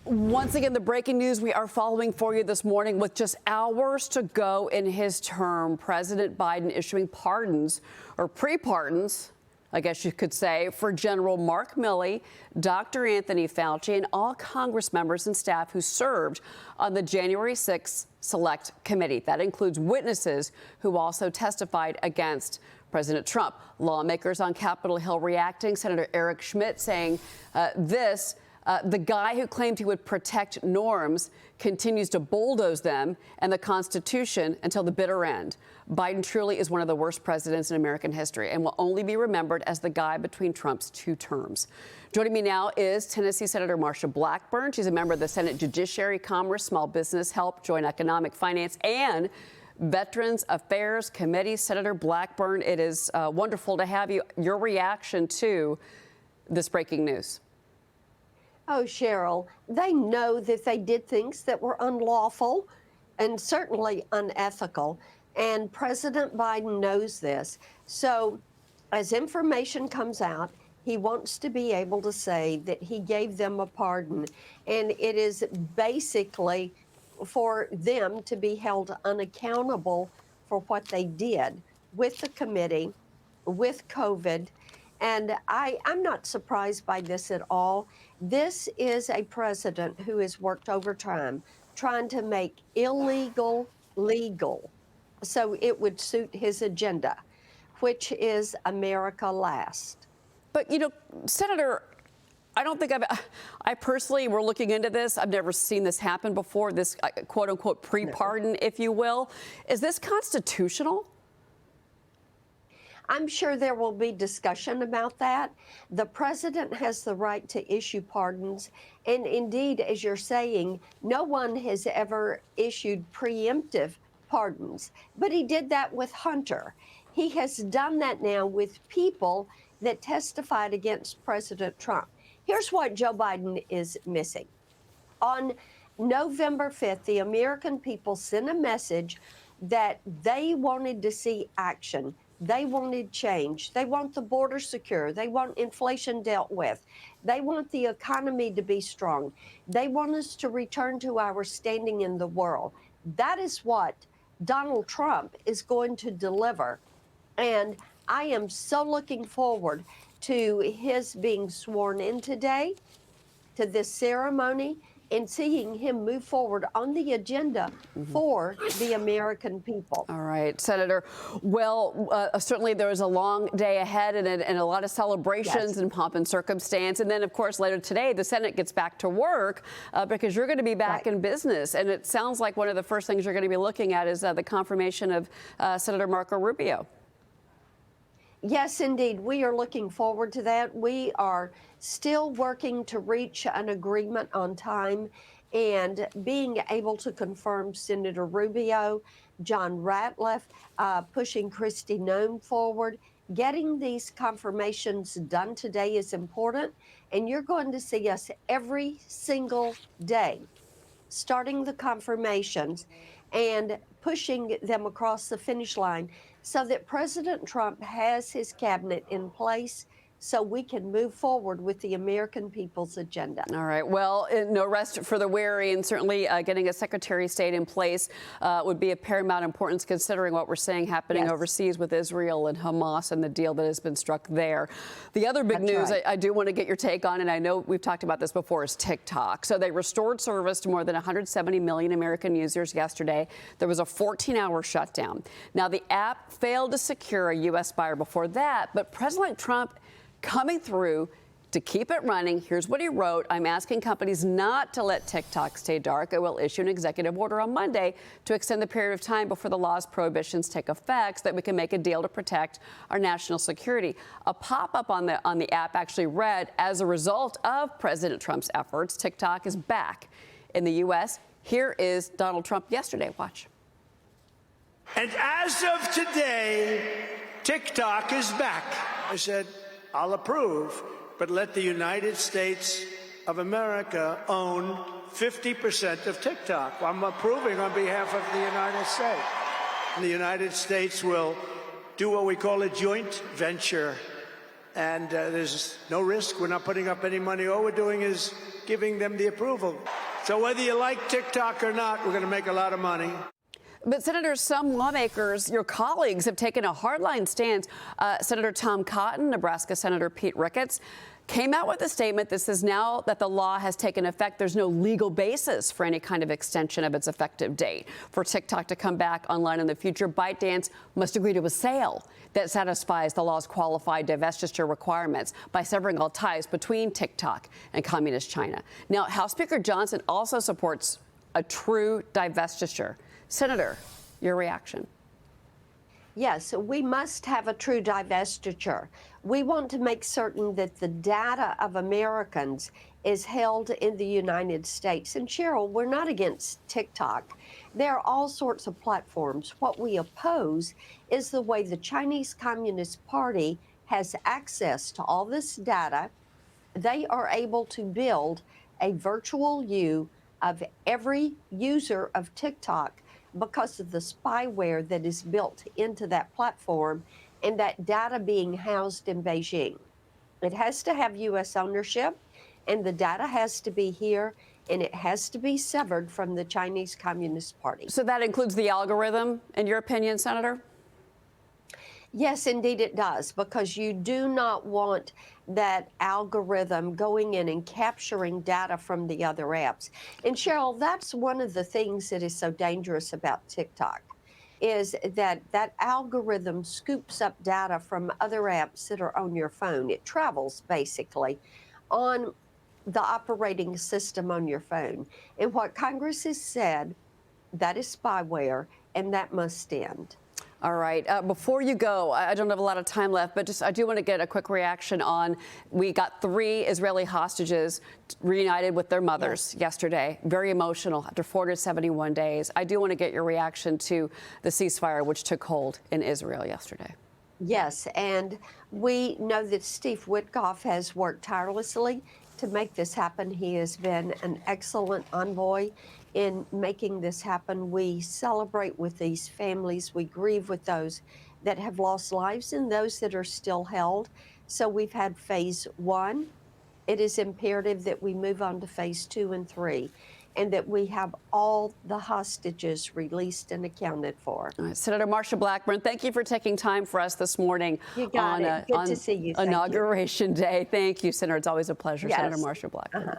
Once again, the breaking news we are following for you this morning with just hours to go in his term. President Biden issuing pardons, or pre-pardons, I guess you could say, for General Mark Milley, Dr. Anthony Fauci, and all Congress members and staff who served on the January 6th Select Committee. That includes witnesses who also testified against President Trump. Lawmakers on Capitol Hill reacting. Senator Eric Schmidt saying the guy who claimed he would protect norms continues to bulldoze them and the Constitution until the bitter end. Biden truly is one of the worst presidents in American history and will only be remembered as the guy between Trump's two terms. Joining me now is Tennessee Senator Marsha Blackburn. She's a member of the Senate Judiciary, Commerce, Small Business, Health, Joint Economic, Finance, and Veterans Affairs Committee. Senator Blackburn, it is wonderful to have you. Your reaction to this breaking news? Oh, Cheryl, they know that they did things that were unlawful and certainly unethical. And President Biden knows this. So as information comes out, he wants to be able to say that he gave them a pardon. And it is basically for them to be held unaccountable for what they did with the committee, with COVID. And I'm not surprised by this at all. This is a president who has worked overtime trying to make illegal legal so it would suit his agenda, which is America last. But, you know, Senator, I don't think I personally, we're looking into this. I've never seen this happen before, this quote unquote pre-pardon, if you will. Is this constitutional? I'm sure there will be discussion about that. The president has the right to issue pardons. And indeed, as you're saying, no one has ever issued preemptive pardons. But he did that with Hunter. He has done that now with people that testified against President Trump. Here's what Joe Biden is missing. On November 5th, the American people sent a message that they wanted to see action. They wanted change. They want the border secure. They want inflation dealt with. They want the economy to be strong. They want us to return to our standing in the world. That is what Donald Trump is going to deliver. And I am so looking forward to his being sworn in today, to this ceremony, and seeing him move forward on the agenda for the American people. All right, Senator. Well, certainly there is a long day ahead and a lot of celebrations and pomp and circumstance. And then, of course, later today, the Senate gets back to work because you're going to be back in business. And it sounds like one of the first things you're going to be looking at is the confirmation of Senator Marco Rubio. Yes, indeed. We are looking forward to that. We are still working to reach an agreement on time and being able to confirm Senator Rubio, John Ratliff, pushing Kristi Noem forward. Getting these confirmations done today is important, and you're going to see us every single day starting the confirmations and pushing them across the finish line so that President Trump has his cabinet in place so we can move forward with the American people's agenda. All right. Well, no rest for the weary, and certainly getting a Secretary of State in place would be of paramount importance considering what we're seeing happening overseas with Israel and Hamas and the deal that has been struck there. The other big news I do want to get your take on, and I know we've talked about this before, is TikTok. So they restored service to more than 170 million American users yesterday. There was a 14-hour shutdown. Now, the app failed to secure a U.S. buyer before that, but President Trump coming through to keep it running. Here's what he wrote. I'm asking companies not to let TikTok stay dark. I will issue an executive order on Monday to extend the period of time before the law's prohibitions take effect so that we can make a deal to protect our national security. A pop-up on the app actually read, as a result of President Trump's efforts, TikTok is back in the U.S. Here is Donald Trump yesterday. Watch. And as of today, TikTok is back. I said, I'll approve, but let the United States of America own 50% of TikTok. I'm approving on behalf of the United States. And the United States will do what we call a joint venture and there's no risk. We're not putting up any money. All we're doing is giving them the approval. So whether you like TikTok or not, we're going to make a lot of money. But, Senator, some lawmakers, your colleagues, have taken a hardline stance. Senator Tom Cotton, Nebraska Senator Pete Ricketts, came out with a statement that says now that the law has taken effect, there's no legal basis for any kind of extension of its effective date. For TikTok to come back online in the future, ByteDance must agree to a sale that satisfies the law's qualified divestiture requirements by severing all ties between TikTok and Communist China. Now, House Speaker Johnson also supports a true divestiture. Senator, your reaction? Yes, we must have a true divestiture. We want to make certain that the data of Americans is held in the United States. And Cheryl, we're not against TikTok. There are all sorts of platforms. What we oppose is the way the Chinese Communist Party has access to all this data. They are able to build a virtual you of every user of TikTok because of the spyware that is built into that platform and that data being housed in Beijing. It has to have U.S. ownership, and the data has to be here, and it has to be severed from the Chinese Communist Party. So that includes the algorithm, in your opinion, Senator? Yes, indeed it does, because you do not want that algorithm going in and capturing data from the other apps. And Cheryl, that's one of the things that is so dangerous about TikTok, is that that algorithm scoops up data from other apps that are on your phone. It travels basically on the operating system on your phone. And what Congress has said, that is spyware, and that must end. All right. Before you go, I don't have a lot of time left, but I do want to get a quick reaction on, we got 3 Israeli hostages reunited with their mothers yesterday. Very emotional after 471 days. I do want to get your reaction to the ceasefire which took hold in Israel yesterday. Yes, and we know that Steve Witkoff has worked tirelessly to make this happen. He has been an excellent envoy in making this happen. We celebrate with these families. We grieve with those that have lost lives and those that are still held. So we've had phase 1. It is imperative that we move on to phase 2 and 3, and that we have all the hostages released and accounted for. All right, Senator Marsha Blackburn, thank you for taking time for us this morning. You got it. Good to see you. Thank you. Inauguration Day. Thank you, Senator. It's always a pleasure, Yes. Senator Marsha Blackburn.